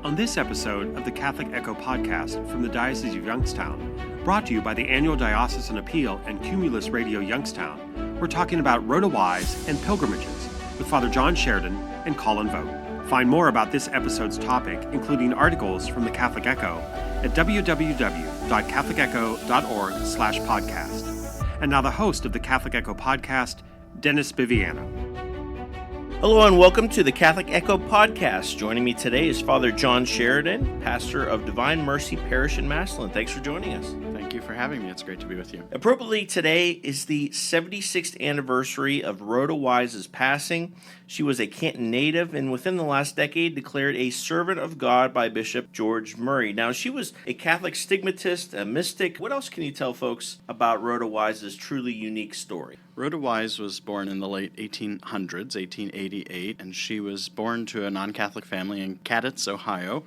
On this episode of the Catholic Echo podcast from the Diocese of Youngstown, brought to you by the annual Diocesan Appeal and Cumulus Radio Youngstown, we're talking about RHODA WISE and Pilgrimages with Father John Sheridan and Collin Vogt. Find more about this episode's topic, including articles from the Catholic Echo, at www.catholicecho.org/podcast. And now the host of the Catholic Echo podcast, Dennis Biviano. Hello and welcome to the Catholic Echo podcast. Joining me today is Father John Sheridan, pastor of Divine Mercy Parish in Massillon. Thanks for joining us. Thank you for having me. It's great to be with you. Appropriately, today is the 76th anniversary of RHODA WISE's passing. She was a Canton native and within the last decade declared a servant of God by Bishop George Murray. Now, she was a Catholic stigmatist, a mystic. What else can you tell folks about RHODA WISE's truly unique story? RHODA WISE was born in the late 1800s, 1888, and she was born to a non-Catholic family in Cadets, Ohio.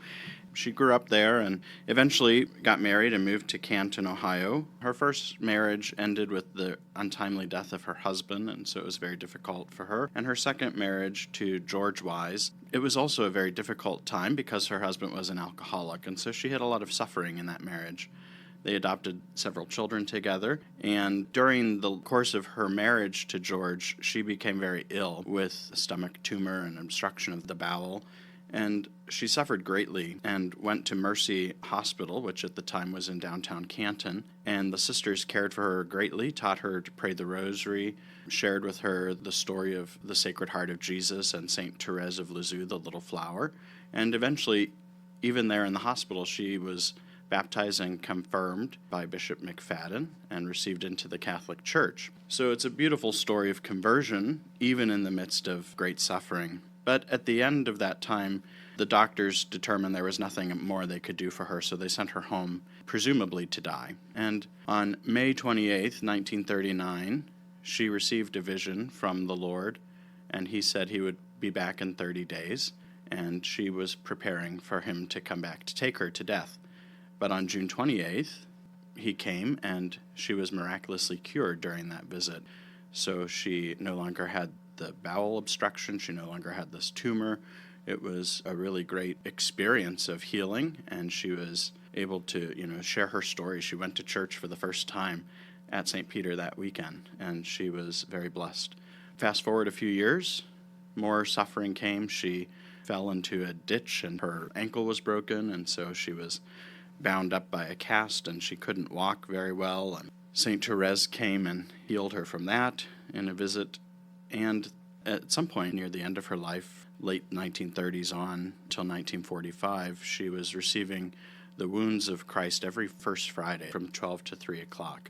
She grew up there and eventually got married and moved to Canton, Ohio. Her first marriage ended with the untimely death of her husband, and so it was very difficult for her. And her second marriage to George Wise, it was also a very difficult time because her husband was an alcoholic, and so she had a lot of suffering in that marriage. They adopted several children together, and during the course of her marriage to George, she became very ill with a stomach tumor and obstruction of the bowel, and she suffered greatly and went to Mercy Hospital, which at the time was in downtown Canton, and the sisters cared for her greatly, taught her to pray the rosary, shared with her the story of the Sacred Heart of Jesus and St. Therese of Lisieux, the Little Flower, and eventually, even there in the hospital, she was baptized and confirmed by Bishop McFadden and received into the Catholic Church. So it's a beautiful story of conversion, even in the midst of great suffering. But at the end of that time, the doctors determined there was nothing more they could do for her, so they sent her home, presumably to die. And on May 28th, 1939, she received a vision from the Lord, and he said he would be back in 30 days, and she was preparing for him to come back to take her to death. But on June 28th, he came, and she was miraculously cured during that visit. So she no longer had the bowel obstruction. She no longer had this tumor. It was a really great experience of healing, and she was able to, share her story. She went to church for the first time at St. Peter that weekend, and she was very blessed. Fast forward a few years, more suffering came. She fell into a ditch, and her ankle was broken, and so she was bound up by a cast, and she couldn't walk very well. And St. Therese came and healed her from that in a visit. And at some point near the end of her life, late 1930s on till 1945, she was receiving the wounds of Christ every first Friday from 12 to 3 o'clock.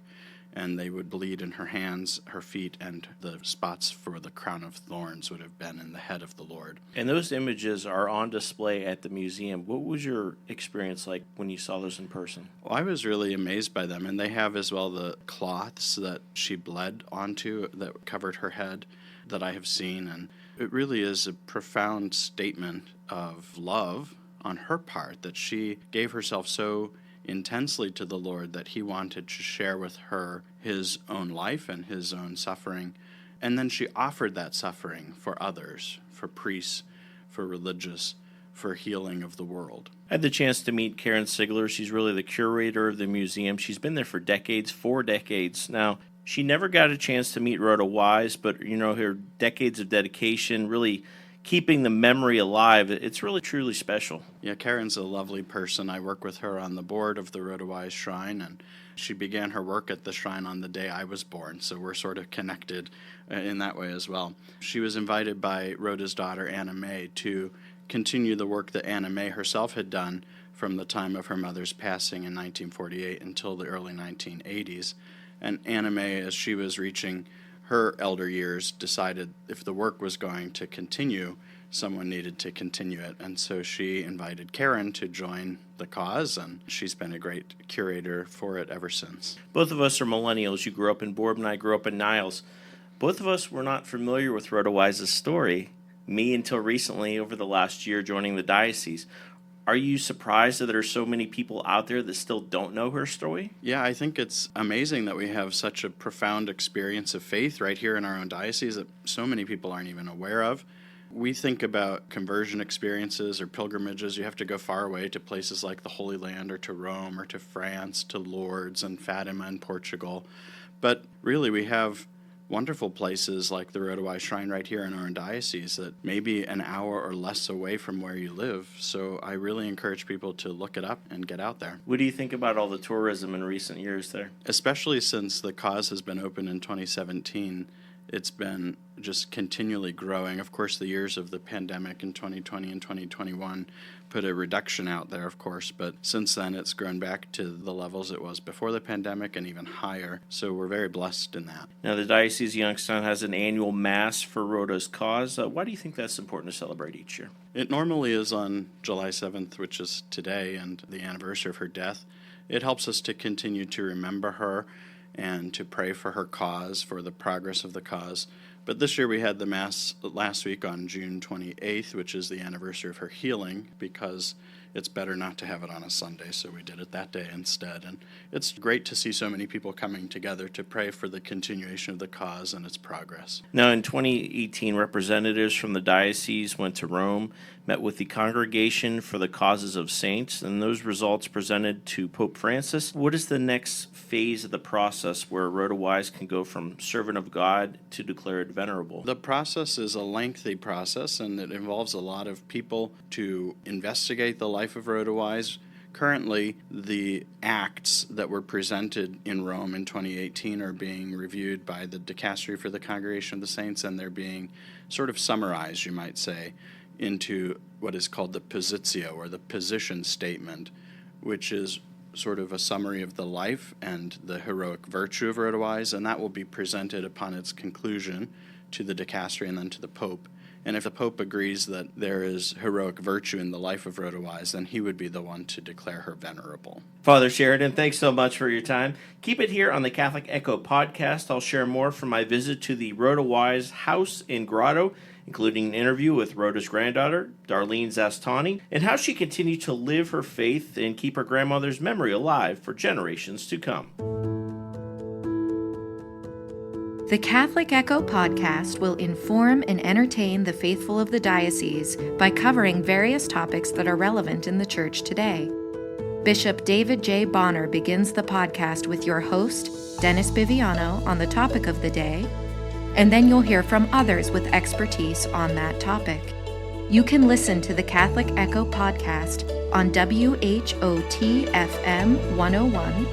And they would bleed in her hands, her feet, and the spots for the crown of thorns would have been in the head of the Lord. And those images are on display at the museum. What was your experience like when you saw those in person? Well, I was really amazed by them, and they have as well the cloths that she bled onto that covered her head that I have seen, and it really is a profound statement of love on her part that she gave herself so intensely to the Lord that he wanted to share with her his own life and his own suffering. And then she offered that suffering for others, for priests, for religious, for healing of the world. I had the chance to meet Karen Sigler. She's really the curator of the museum. She's been there for decades, 4 decades. Now, she never got a chance to meet RHODA WISE, but, her decades of dedication really keeping the memory alive, it's really truly special. Yeah, Karen's a lovely person. I work with her on the board of the RHODA WISE Shrine, and she began her work at the shrine on the day I was born, so we're sort of connected in that way as well. She was invited by Rhoda's daughter, Anna May, to continue the work that Anna May herself had done from the time of her mother's passing in 1948 until the early 1980s. And Anna May, as she was reaching her elder years, decided if the work was going to continue, someone needed to continue it. And so she invited Karen to join the cause, and she's been a great curator for it ever since. Both of us are millennials. You grew up in Borbon, I grew up in Niles. Both of us were not familiar with RHODA WISE's story, me until recently over the last year joining the diocese. Are you surprised that there are so many people out there that still don't know her story? Yeah, I think it's amazing that we have such a profound experience of faith right here in our own diocese that so many people aren't even aware of. We think about conversion experiences or pilgrimages. You have to go far away to places like the Holy Land or to Rome or to France, to Lourdes and Fatima in Portugal. But really, we have wonderful places like the RHODA WISE Shrine right here in our own diocese that may be an hour or less away from where you live. So I really encourage people to look it up and get out there. What do you think about all the tourism in recent years there? Especially since the cause has been open in 2017, it's been just continually growing. Of course, the years of the pandemic in 2020 and 2021 put a reduction out there, of course, but since then it's grown back to the levels it was before the pandemic and even higher. So we're very blessed in that. Now, the Diocese of Youngstown has an annual Mass for RHODA's cause. Why do you think that's important to celebrate each year? It normally is on July 7th, which is today and the anniversary of her death. It helps us to continue to remember her and to pray for her cause, for the progress of the cause. But this year we had the Mass last week on June 28th, which is the anniversary of her healing, because it's better not to have it on a Sunday, so we did it that day instead. And it's great to see so many people coming together to pray for the continuation of the cause and its progress. Now, in 2018, representatives from the diocese went to Rome, met with the Congregation for the Causes of Saints, and those results presented to Pope Francis. What is the next phase of the process where RHODA WISE can go from servant of God to declared venerable? The process is a lengthy process, and it involves a lot of people to investigate the life of RHODA WISE. Currently, the acts that were presented in Rome in 2018 are being reviewed by the Dicastery for the Congregation of the Saints, and they're being sort of summarized, you might say, into what is called the positio, or the position statement, which is sort of a summary of the life and the heroic virtue of RHODA WISE, and that will be presented upon its conclusion to the Dicastery and then to the Pope. And if the Pope agrees that there is heroic virtue in the life of RHODA WISE, then he would be the one to declare her venerable. Father Sheridan, thanks so much for your time. Keep it here on the Catholic Echo podcast. I'll share more from my visit to the RHODA WISE house in Grotto, including an interview with RHODA's granddaughter, Darlene Zastani, and how she continued to live her faith and keep her grandmother's memory alive for generations to come. The Catholic Echo podcast will inform and entertain the faithful of the diocese by covering various topics that are relevant in the Church today. Bishop David J. Bonner begins the podcast with your host, Dennis Biviano, on the topic of the day, and then you'll hear from others with expertise on that topic. You can listen to the Catholic Echo podcast on WHOT-FM 101,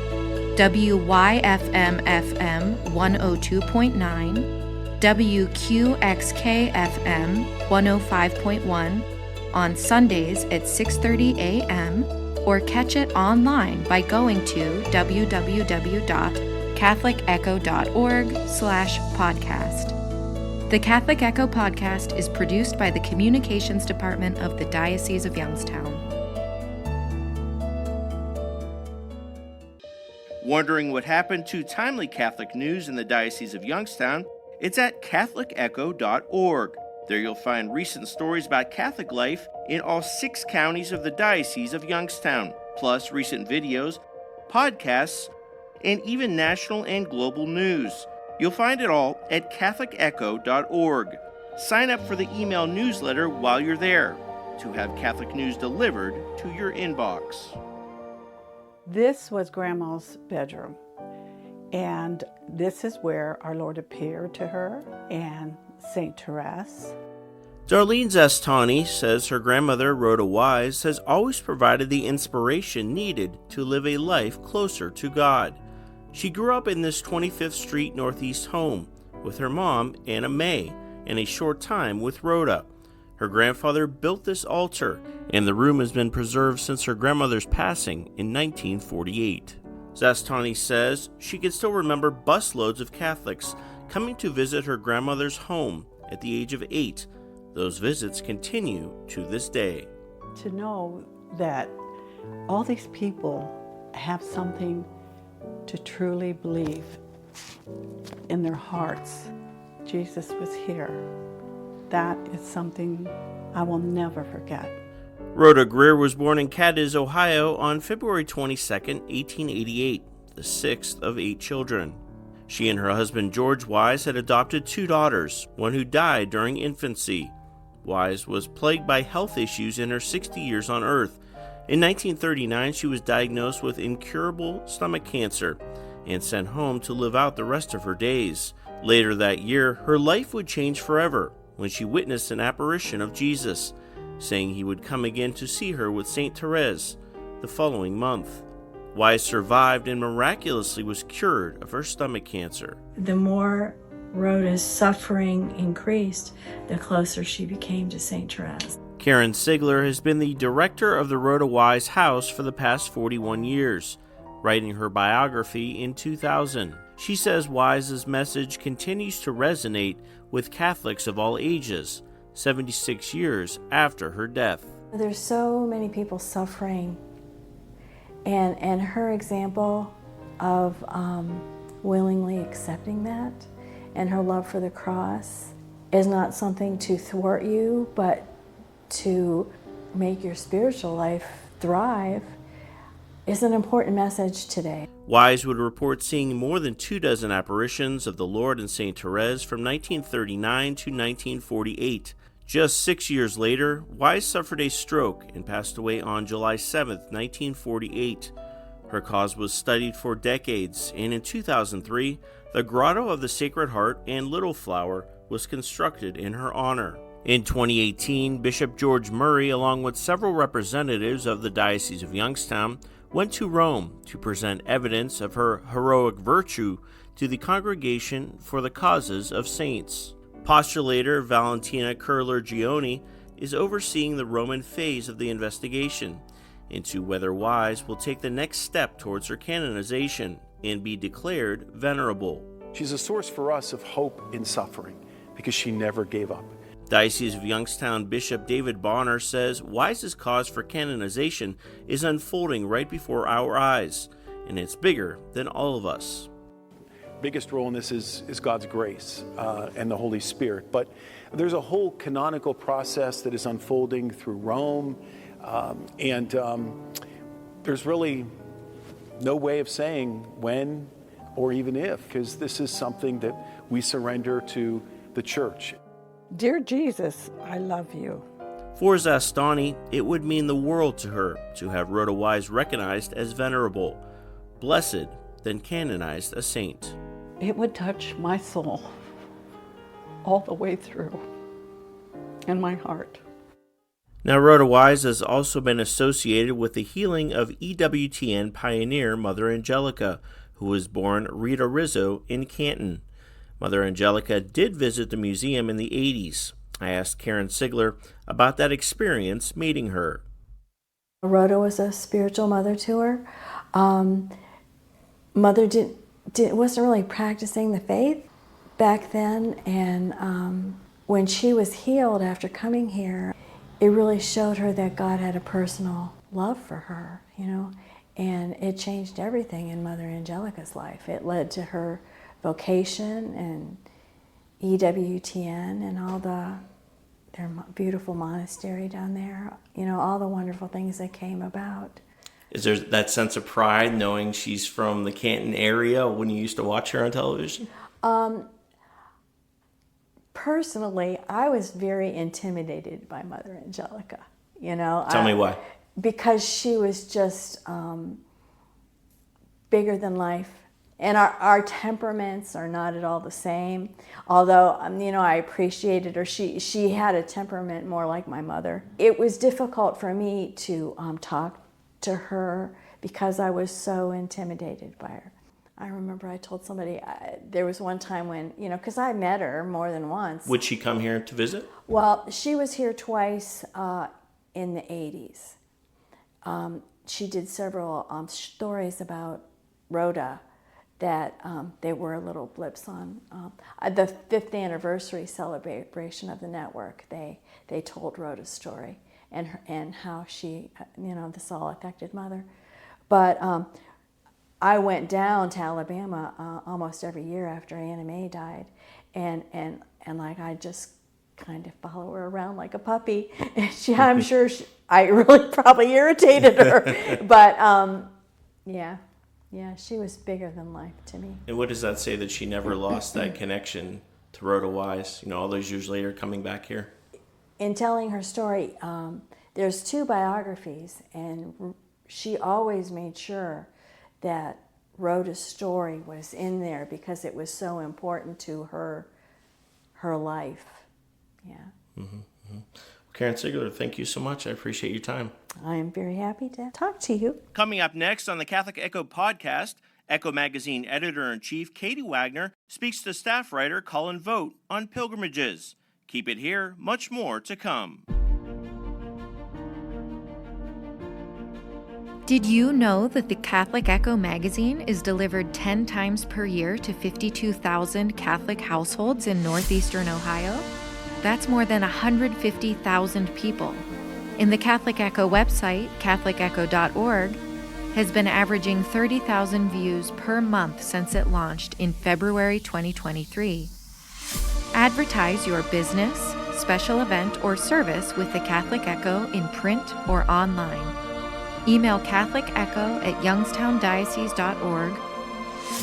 WYFM-FM 102.9, WQXK-FM 105.1 on Sundays at 6:30 a.m., or catch it online by going to www.catholicecho.org/podcast. The Catholic Echo podcast is produced by the Communications Department of the Diocese of Youngstown. Wondering what happened to timely Catholic news in the Diocese of Youngstown? It's at catholicecho.org. There you'll find recent stories about Catholic life in all 6 counties of the Diocese of Youngstown, plus recent videos, podcasts, and even national and global news. You'll find it all at catholicecho.org. Sign up for the email newsletter while you're there to have Catholic news delivered to your inbox. This was Grandma's bedroom, and this is where our Lord appeared to her and St. Therese. Darlene Zastani says her grandmother, RHODA WISE, has always provided the inspiration needed to live a life closer to God. She grew up in this 25th Street Northeast home with her mom, Anna May, and a short time with RHODA. Her grandfather built this altar, and the room has been preserved since her grandmother's passing in 1948. Zastani says she can still remember busloads of Catholics coming to visit her grandmother's home at the age of 8. Those visits continue to this day. To know that all these people have something to truly believe in their hearts, Jesus was here. That is something I will never forget. RHODA Greer was born in Cadiz, Ohio on February 22, 1888, the 6th of 8 children. She and her husband George Wise had adopted 2 daughters, one who died during infancy. Wise was plagued by health issues in her 60 years on earth. In 1939, she was diagnosed with incurable stomach cancer and sent home to live out the rest of her days. Later that year, her life would change forever when she witnessed an apparition of Jesus, saying he would come again to see her with St. Therese the following month. Wise survived and miraculously was cured of her stomach cancer. The more Rhoda's suffering increased, the closer she became to St. Therese. Karen Sigler has been the director of the Rhoda Wise House for the past 41 years, writing her biography in 2000. She says Wise's message continues to resonate with Catholics of all ages, 76 years after her death. There's so many people suffering, and her example of willingly accepting that and her love for the cross is not something to thwart you, but to make your spiritual life thrive is an important message today. Wise would report seeing more than 24 apparitions of the Lord and St. Therese from 1939 to 1948. Just 6 years later, Wise suffered a stroke and passed away on July 7, 1948. Her cause was studied for decades, and in 2003, the Grotto of the Sacred Heart and Little Flower was constructed in her honor. In 2018, Bishop George Murray, along with several representatives of the Diocese of Youngstown, went to Rome to present evidence of her heroic virtue to the Congregation for the Causes of Saints. Postulator Valentina Curler-Gioni is overseeing the Roman phase of the investigation into whether Wise will take the next step towards her canonization and be declared venerable. She's a source for us of hope in suffering because she never gave up. Diocese of Youngstown Bishop David Bonner says Wise's cause for canonization is unfolding right before our eyes, and it's bigger than all of us. Biggest role in this is God's grace and the Holy Spirit, but there's a whole canonical process that is unfolding through Rome, and there's really no way of saying when or even if, because this is something that we surrender to the Church. Dear Jesus, I love you. For Zastani, it would mean the world to her to have Rhoda Wise recognized as venerable, blessed, then canonized a saint. It would touch my soul all the way through, and my heart. Now, Rhoda Wise has also been associated with the healing of EWTN pioneer Mother Angelica, who was born Rita Rizzo in Canton. Mother Angelica did visit the museum in the 80s. I asked Karen Sigler about that experience meeting her. Rhoda was a spiritual mother to her. Mother wasn't really practicing the faith back then, and when she was healed after coming here, it really showed her that God had a personal love for her, and it changed everything in Mother Angelica's life. It led to her vocation and EWTN and all their beautiful monastery down there, all the wonderful things that came about. Is there that sense of pride knowing she's from the Canton area when you used to watch her on television? Personally, I was very intimidated by Mother Angelica. Tell me why. Because she was just bigger than life. And our temperaments are not at all the same. Although, I appreciated her. She had a temperament more like my mother. It was difficult for me to talk to her because I was so intimidated by her. I remember I told somebody, there was one time when, because I met her more than once. Would she come here to visit? Well, she was here twice in the 80s. She did several stories about Rhoda that there were little blips on. The 5th anniversary celebration of the network, they told Rhoda's story and how she, this all affected Mother. But I went down to Alabama almost every year after Anna Mae died, and I just kind of follow her around like a puppy. I'm sure I really probably irritated her, but yeah, she was bigger than life to me. And what does that say that she never lost that connection to Rhoda Wise? All those years later, coming back here. in telling her story, there's 2 biographies, and she always made sure that Rhoda's story was in there because it was so important to her life. Yeah. Karen Sigler, thank you so much. I appreciate your time. I am very happy to talk to you. Coming up next on the Catholic Echo podcast, Echo Magazine Editor-in-Chief Katie Wagner speaks to staff writer Collin Vogt on pilgrimages. Keep it here, much more to come. Did you know that the Catholic Echo magazine is delivered 10 times per year to 52,000 Catholic households in northeastern Ohio? That's more than 150,000 people. And the Catholic Echo website, catholicecho.org, has been averaging 30,000 views per month since it launched in February 2023. Advertise your business, special event, or service with the Catholic Echo in print or online. Email catholicecho@youngstowndiocese.org.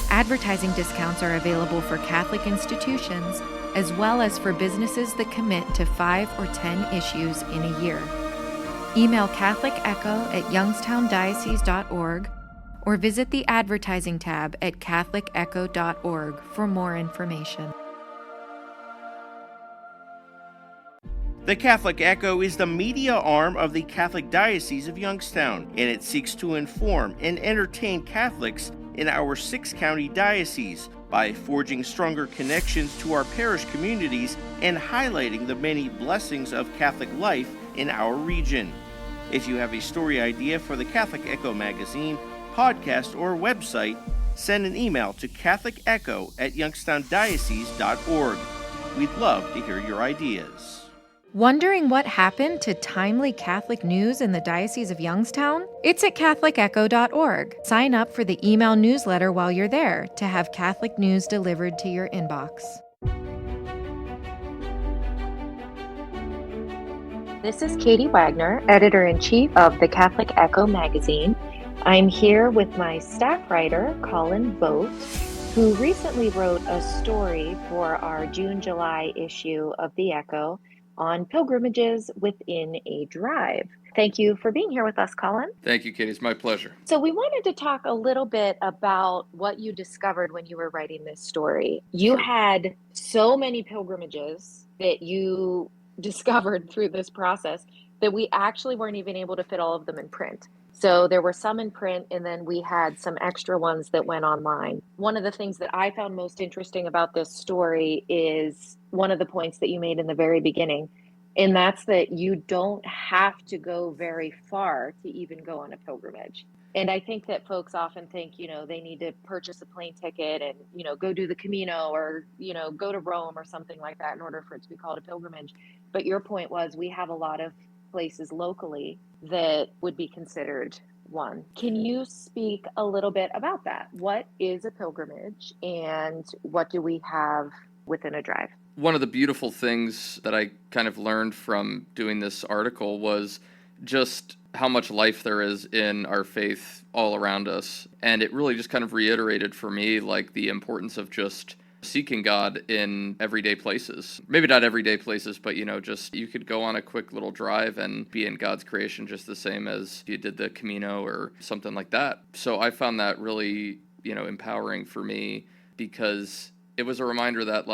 Advertising discounts are available for Catholic institutions as well as for businesses that commit to 5 or 10 issues in a year. Email catholicecho@youngstowndiocese.org or visit the advertising tab at catholicecho.org for more information. The Catholic Echo is the media arm of the Catholic Diocese of Youngstown, and it seeks to inform and entertain Catholics in our 6-county diocese by forging stronger connections to our parish communities and highlighting the many blessings of Catholic life in our region. If you have a story idea for the Catholic Echo magazine, podcast, or website, send an email to catholicecho@youngstowndiocese.org. We'd love to hear your ideas. Wondering what happened to timely Catholic news in the Diocese of Youngstown? It's at catholicecho.org. Sign up for the email newsletter while you're there to have Catholic news delivered to your inbox. This is Katie Wagner, Editor-in-Chief of the Catholic Echo magazine. I'm here with my staff writer, Collin Vogt, who recently wrote a story for our June-July issue of the Echo on pilgrimages within a drive. Thank you for being here with us, Collin. Thank you, Katie. It's my pleasure. So we wanted to talk a little bit about what you discovered when you were writing this story. You had so many pilgrimages that you discovered through this process that we actually weren't even able to fit all of them in print. So there were some in print, and then we had some extra ones that went online. One of the things that I found most interesting about this story is one of the points that you made in the very beginning, and that's that you don't have to go very far to even go on a pilgrimage. And I think that folks often think, they need to purchase a plane ticket and, go do the Camino or, go to Rome or something like that in order for it to be called a pilgrimage. But your point was we have a lot of places locally that would be considered one. Can you speak a little bit about that? What is a pilgrimage and what do we have within a drive? One of the beautiful things that I kind of learned from doing this article was just how much life there is in our faith all around us. And it really just kind of reiterated for me like the importance of just seeking God in everyday places. Maybe not everyday places, but just you could go on a quick little drive and be in God's creation just the same as you did the Camino or something like that. So I found that really, empowering for me because it was a reminder that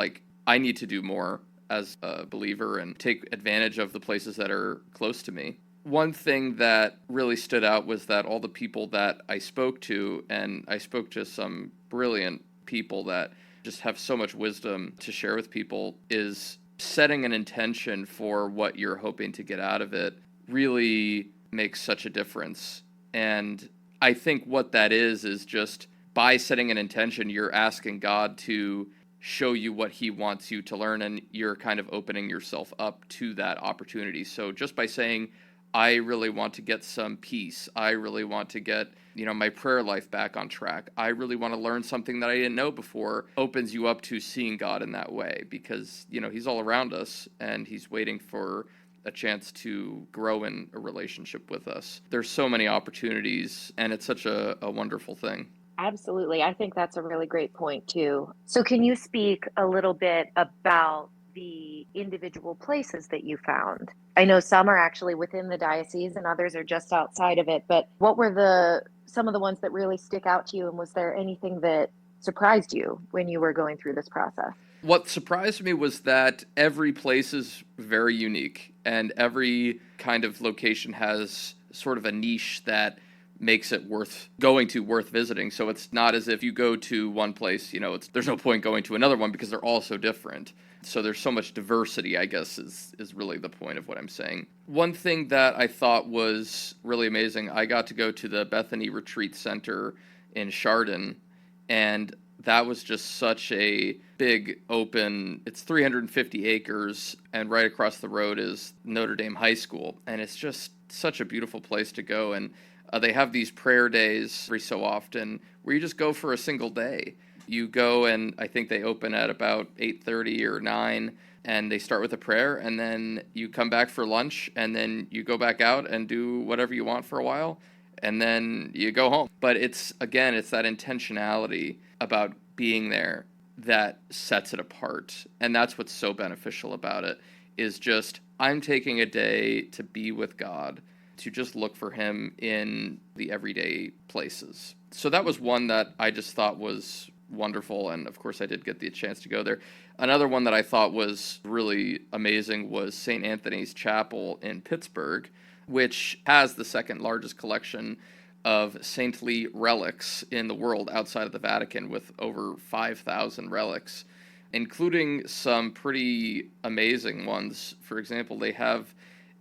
I need to do more as a believer and take advantage of the places that are close to me. One thing that really stood out was that all the people that I spoke to, and I spoke to some brilliant people that just have so much wisdom to share with people, is setting an intention for what you're hoping to get out of it really makes such a difference. And I think what that is just by setting an intention, you're asking God to show you what he wants you to learn, and you're kind of opening yourself up to that opportunity. So just by saying, I really want to get some peace, I really want to get my prayer life back on track, I really want to learn something that I didn't know before, opens you up to seeing God in that way, because he's all around us and he's waiting for a chance to grow in a relationship with us. There's so many opportunities and it's such a wonderful thing. Absolutely. I think that's a really great point too. So can you speak a little bit about the individual places that you found? I know some are actually within the diocese and others are just outside of it, but what were some of the ones that really stick out to you, and was there anything that surprised you when you were going through this process? What surprised me was that every place is very unique, and every kind of location has sort of a niche that makes it worth going to, worth visiting. So it's not as if you go to one place, there's no point going to another one because they're all so different. So there's so much diversity, I guess, is really the point of what I'm saying. One thing that I thought was really amazing, I got to go to the Bethany Retreat Center in Sheridan, and that was just such a big open, it's 350 acres, and right across the road is Notre Dame High School. And it's just such a beautiful place to go. And they have these prayer days every so often where you just go for a single day. You go, and I think they open at about 8:30 or 9, and they start with a prayer, and then you come back for lunch, and then you go back out and do whatever you want for a while, and then you go home. But it's that intentionality about being there that sets it apart. And that's what's so beneficial about it, is just, I'm taking a day to be with God, to just look for him in the everyday places. So that was one that I just thought was wonderful, and of course I did get the chance to go there. Another one that I thought was really amazing was St. Anthony's Chapel in Pittsburgh, which has the second largest collection of saintly relics in the world outside of the Vatican, with over 5,000 relics, including some pretty amazing ones. For example, they have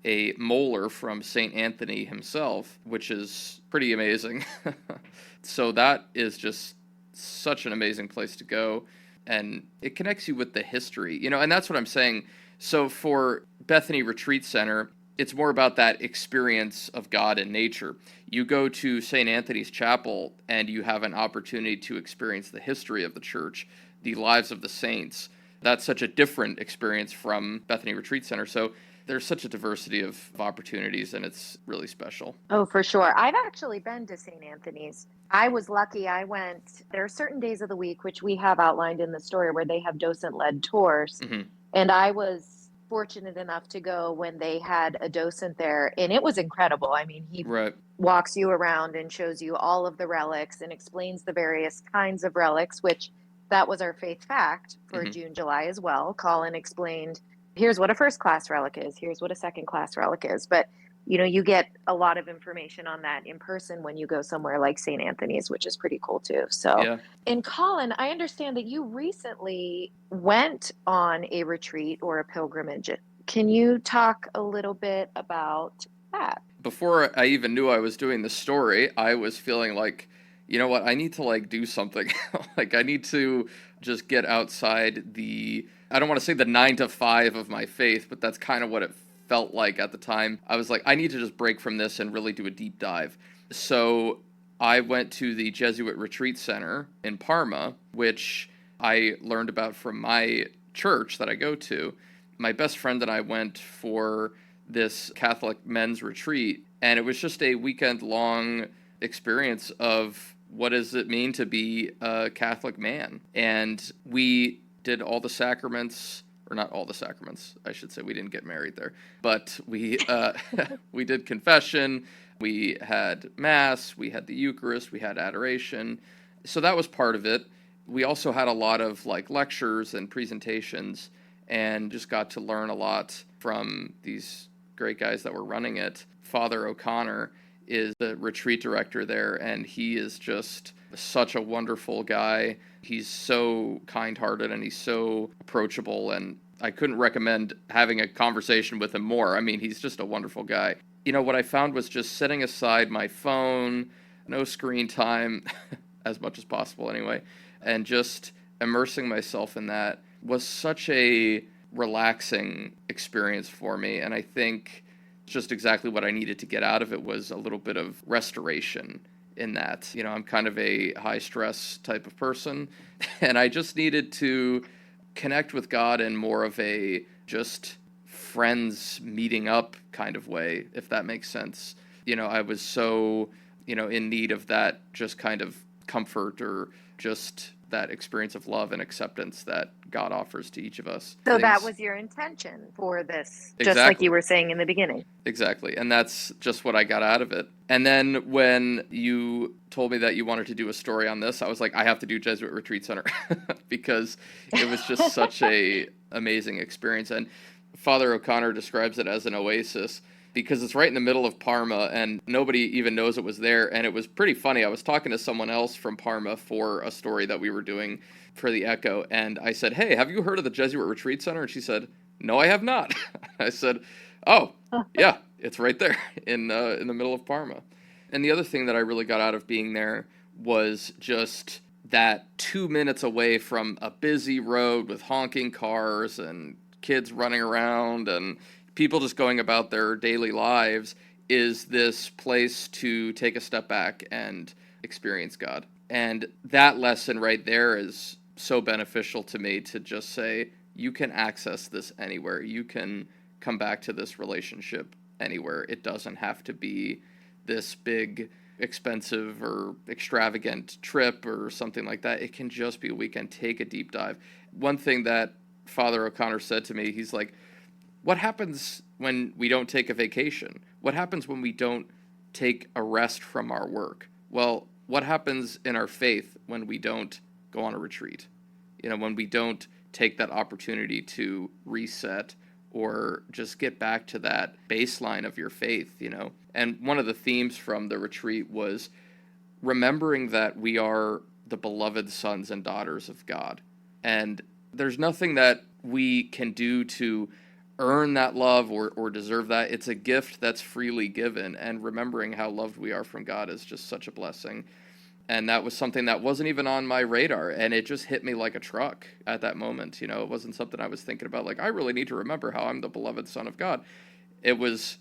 a molar from St. Anthony himself, which is pretty amazing. So that is just such an amazing place to go, and it connects you with the history, and that's what I'm saying. So for Bethany Retreat Center, it's more about that experience of God in nature. You go to St. Anthony's Chapel, and you have an opportunity to experience the history of the church, the lives of the saints. That's such a different experience from Bethany Retreat Center. So there's such a diversity of opportunities, and it's really special. Oh, for sure. I've actually been to St. Anthony's. I was lucky. I went, there are certain days of the week, which we have outlined in the story, where they have docent-led tours. Mm-hmm. And I was fortunate enough to go when they had a docent there, and it was incredible. I mean, he walks you around and shows you all of the relics and explains the various kinds of relics, which that was our faith fact for June, July as well. Collin explained, here's what a first-class relic is, here's what a second-class relic is. But, you get a lot of information on that in person when you go somewhere like St. Anthony's, which is pretty cool too. So, yeah. And Collin, I understand that you recently went on a retreat or a pilgrimage. Can you talk a little bit about that? Before I even knew I was doing the story, I was feeling like, you know what, I need to do something. I need to just get outside I don't want to say the 9 to 5 of my faith, but that's kind of what it felt like at the time. I was like, I need to just break from this and really do a deep dive. So I went to the Jesuit Retreat Center in Parma, which I learned about from my church that I go to. My best friend and I went for this Catholic men's retreat, and it was just a weekend-long experience of what does it mean to be a Catholic man. And we did all the sacraments, or not all the sacraments, I should say. We didn't get married there, but we we did confession, we had Mass, we had the Eucharist, we had adoration. So that was part of it. We also had a lot of lectures and presentations, and just got to learn a lot from these great guys that were running it. Father O'Connor is the retreat director there, and he is just such a wonderful guy. He's so kind-hearted, and he's so approachable, and I couldn't recommend having a conversation with him more. I mean, he's just a wonderful guy. What I found was just setting aside my phone, no screen time, as much as possible anyway, and just immersing myself in that was such a relaxing experience for me. And I think just exactly what I needed to get out of it was a little bit of restoration in that. I'm kind of a high stress type of person, and I just needed to connect with God in more of a just friends meeting up kind of way, if that makes sense. I was so, in need of that just kind of comfort, or just that experience of love and acceptance that God offers to each of us. So that was your intention for this, just Exactly. like you were saying in the beginning. Exactly. And that's just what I got out of it. And then when you told me that you wanted to do a story on this, I was like, I have to do Jesuit Retreat Center because it was just such a amazing experience. And Father O'Connor describes it as an oasis because it's right in the middle of Parma and nobody even knows it was there. And it was pretty funny. I was talking to someone else from Parma for a story that we were doing for the Echo. And I said, hey, have you heard of the Jesuit Retreat Center? And she said, no, I have not. I said, oh, yeah, it's right there in the middle of Parma. And the other thing that I really got out of being there was just that 2 minutes away from a busy road with honking cars and kids running around and people just going about their daily lives is this place to take a step back and experience God. And that lesson right there is so beneficial to me to just say, you can access this anywhere. You can come back to this relationship anywhere. It doesn't have to be this big, expensive or extravagant trip or something like that. It can just be a weekend. Take a deep dive. One thing that Father O'Connor said to me, he's like, what happens when we don't take a vacation? What happens when we don't take a rest from our work? Well, what happens in our faith when we don't go on a retreat? When we don't take that opportunity to reset or just get back to that baseline of your faith, And one of the themes from the retreat was remembering that we are the beloved sons and daughters of God. And there's nothing that we can do to earn that love or deserve that. It's a gift that's freely given, and remembering how loved we are from God is just such a blessing. And that was something that wasn't even on my radar, and it just hit me like a truck at that moment. It wasn't something I was thinking about, like, I really need to remember how I'm the beloved Son of God. It was,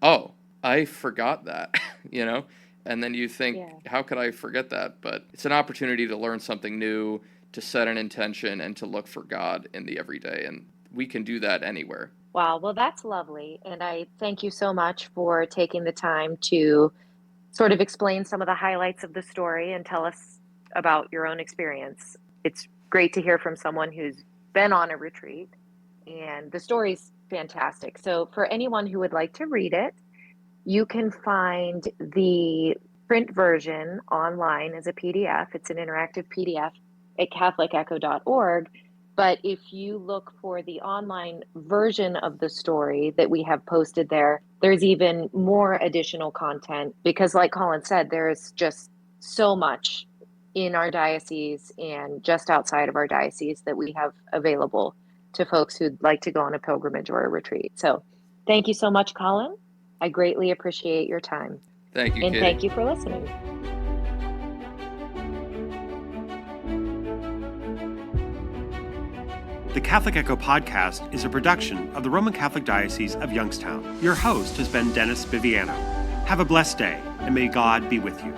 oh, I forgot that, And then you think, How could I forget that? But it's an opportunity to learn something new, to set an intention, and to look for God in the everyday. And we can do that anywhere. Wow, well, that's lovely. And I thank you so much for taking the time to sort of explain some of the highlights of the story and tell us about your own experience. It's great to hear from someone who's been on a retreat, and the story's fantastic. So for anyone who would like to read it, you can find the print version online as a PDF. It's an interactive PDF at catholicecho.org. But if you look for the online version of the story that we have posted there, there's even more additional content because, like Collin said, there's just so much in our diocese and just outside of our diocese that we have available to folks who'd like to go on a pilgrimage or a retreat. So thank you so much, Collin. I greatly appreciate your time. Thank you, and Katie. Thank you for listening. The Catholic Echo podcast is a production of the Roman Catholic Diocese of Youngstown. Your host has been Dennis Biviano. Have a blessed day, and may God be with you.